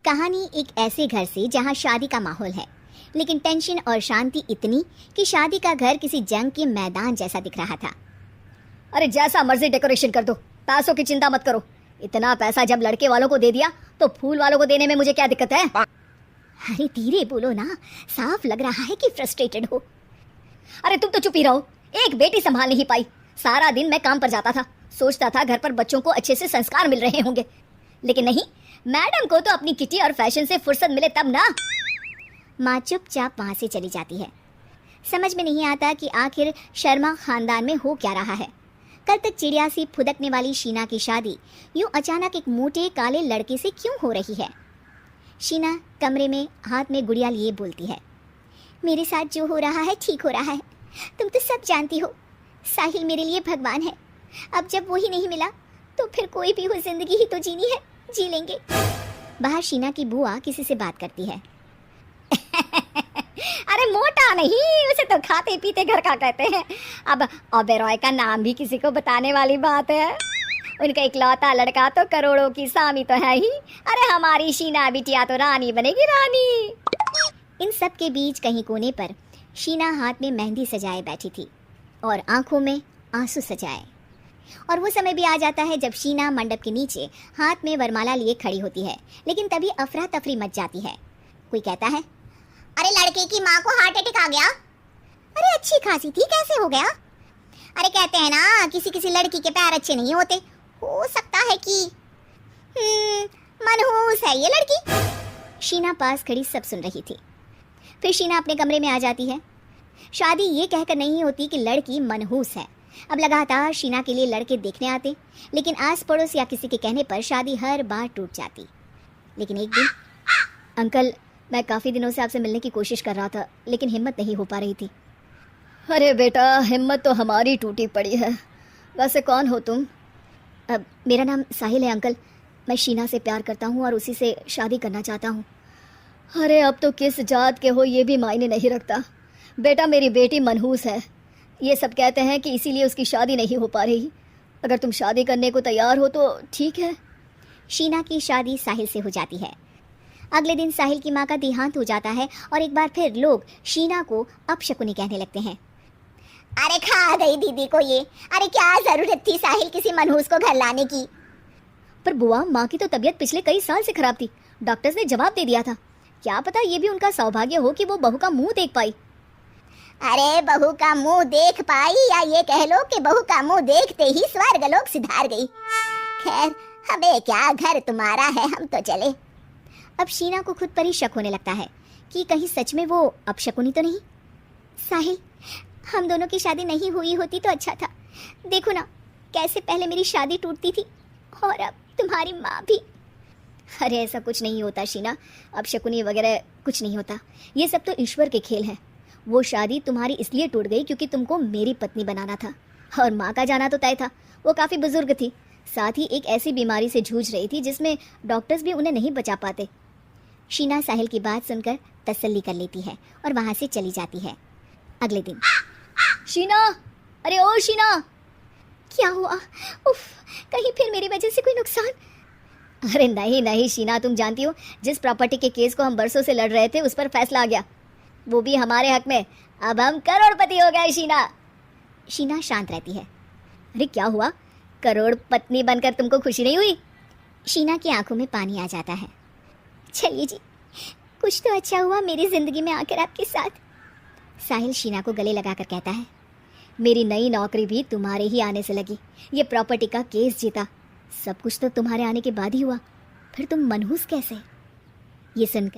कहानी एक ऐसे घर से जहां शादी का माहौल है, लेकिन टेंशन और शांति इतनी कि शादी का घर किसी जंग के मैदान जैसा दिख रहा था। अरे जैसा मर्जी डेकोरेशन कर दो, पैसों की चिंता मत करो। इतना पैसा जब लड़के वालों को दे दिया तो फूल वालों को देने में मुझे क्या दिक्कत है? अरे धीरे बोलो ना, साफ लग रहा है कि फ्रस्ट्रेटेड हो। अरे तुम तो चुप ही रहो। एक बेटी संभाल नहीं पाई। सारा दिन मैं काम पर जाता था, सोचता था घर पर बच्चों को अच्छे से संस्कार मिल रहे होंगे, लेकिन नहीं, मैडम को तो अपनी किटी और फैशन से फुर्सत मिले तब ना। माँ चुपचाप वहां से चली जाती है। समझ में नहीं आता कि आखिर शर्मा खानदान में हो क्या रहा है। कल तक चिड़िया सी फुदकने वाली शीना की शादी यूं अचानक एक मोटे काले लड़के से क्यों हो रही है। शीना कमरे में हाथ में गुड़िया लिए बोलती है, मेरे साथ जो हो रहा है ठीक हो रहा है। तुम तो सब जानती हो, साहिल मेरे लिए भगवान है। अब जब वो ही नहीं मिला तो फिर कोई भी हो, जिंदगी ही तो जीनी है, जी लेंगे। बाहर शीना की बुआ किसी से बात करती है। अरे मोटा नहीं, उसे तो खाते पीते घर का कहते हैं। अब ओबेरॉय का नाम भी किसी को बताने वाली बात है। उनका इकलौता लड़का तो करोड़ों की सामी तो है ही। अरे हमारी शीना बिटिया तो रानी बनेगी, रानी। इन सब के बीच कहीं कोने पर शीना हाथ में मेहंदी सजाए बैठी थी और आंखों में आंसू सजाए। और वो समय भी आ जाता है जब शीना मंडप के नीचे हाथ में वरमाला लिए खड़ी होती है, लेकिन तभी अफरा तफरी मच जाती है। कोई कहता है, अरे लड़के की माँ को हार्ट अटैक आ गया। अरे अच्छी खासी थी, कैसे हो गया? अरे कहते हैं ना, किसी किसी लड़की के पैर अच्छे नहीं होते, हो सकता है कि मनहूस है ये लड़की। शीना पास खड़ी सब सुन रही थी। फिर शीना अपने कमरे में आ जाती है। शादी ये कहकर नहीं होती कि लड़की मनहूस है। अब लगातार शीना के लिए लड़के देखने आते, लेकिन आस पड़ोस या किसी के कहने पर शादी हर बार टूट जाती। लेकिन एक दिन, अंकल, मैं काफ़ी दिनों से आपसे मिलने की कोशिश कर रहा था, लेकिन हिम्मत नहीं हो पा रही थी। अरे बेटा, हिम्मत तो हमारी टूटी पड़ी है। वैसे कौन हो तुम? अब मेरा नाम साहिल है अंकल। मैं शीना से प्यार करता हूँ और उसी से शादी करना चाहता हूँ। अरे अब तो किस जात के हो ये भी मायने नहीं रखता। बेटा, मेरी बेटी मनहूस है। ये सब कहते हैं कि इसीलिए उसकी शादी नहीं हो पा रही। अगर तुम शादी करने को तैयार हो तो ठीक है। शीना की शादी साहिल से हो जाती है। अगले दिन साहिल की माँ का देहांत हो जाता है और एक बार फिर लोग शीना को अपशकुनी कहने लगते हैं। अरे खा गई दीदी को ये। अरे क्या जरूरत थी साहिल किसी मनहूस को घर लाने की? पर बुआ, माँ की तो तबीयत पिछले कई साल से खराब थी। डॉक्टर्स ने जवाब दे दिया था। क्या पता ये भी उनका सौभाग्य हो कि वो बहू का मुंह देख पाई। अरे बहू का मुंह देख पाई, या ये कह लो कि बहू का मुंह देखते ही स्वर्गलोक सिधार गई। खैर, हमें क्या, घर तुम्हारा है, हम तो चले। अब शीना को खुद पर ही शक होने लगता है कि कहीं सच में वो अपशकुनी तो नहीं। साहिल, हम दोनों की शादी नहीं हुई होती तो अच्छा था। देखो ना, कैसे पहले मेरी शादी टूटती थी और अब तुम्हारी माँ भी। अरे ऐसा कुछ नहीं होता शीना, अपशकुनी वगैरह कुछ नहीं होता। ये सब तो ईश्वर के खेल हैं। वो शादी तुम्हारी इसलिए टूट गई क्योंकि तुमको मेरी पत्नी बनाना था, और माँ का जाना तो तय था। वो काफ़ी बुजुर्ग थी, साथ ही एक ऐसी बीमारी से जूझ रही थी जिसमें डॉक्टर्स भी उन्हें नहीं बचा पाते। शीना साहिल की बात सुनकर तसल्ली कर लेती है और वहाँ से चली जाती है। अगले दिन, शीना, अरे ओ शीना। क्या हुआ? उफ, कहीं फिर मेरी वजह से कोई नुकसान? अरे नहीं नहीं शीना, तुम जानती हो, जिस प्रॉपर्टी के केस को हम बरसों से लड़ रहे थे उस पर फैसला आ गया, वो भी हमारे हक में। अब हम करोड़पति हो गए शीना। शीना शांत रहती है। अरे क्या हुआ? करोड़पति बनकर तुमको खुशी नहीं हुई? शीना की आंखों में पानी आ जाता है। चलिए जी, कुछ तो अच्छा हुआ मेरी जिंदगी में आकर आपके साथ। साहिल शीना को गले लगाकर कहता है, मेरी नई नौकरी भी तुम्हारे ही आने से लगी। ये प्रॉपर्टी का केस जीता, सब कुछ तो तुम्हारे आने के बाद ही हुआ। फिर तुम मनहूस कैसे? ये सुनकर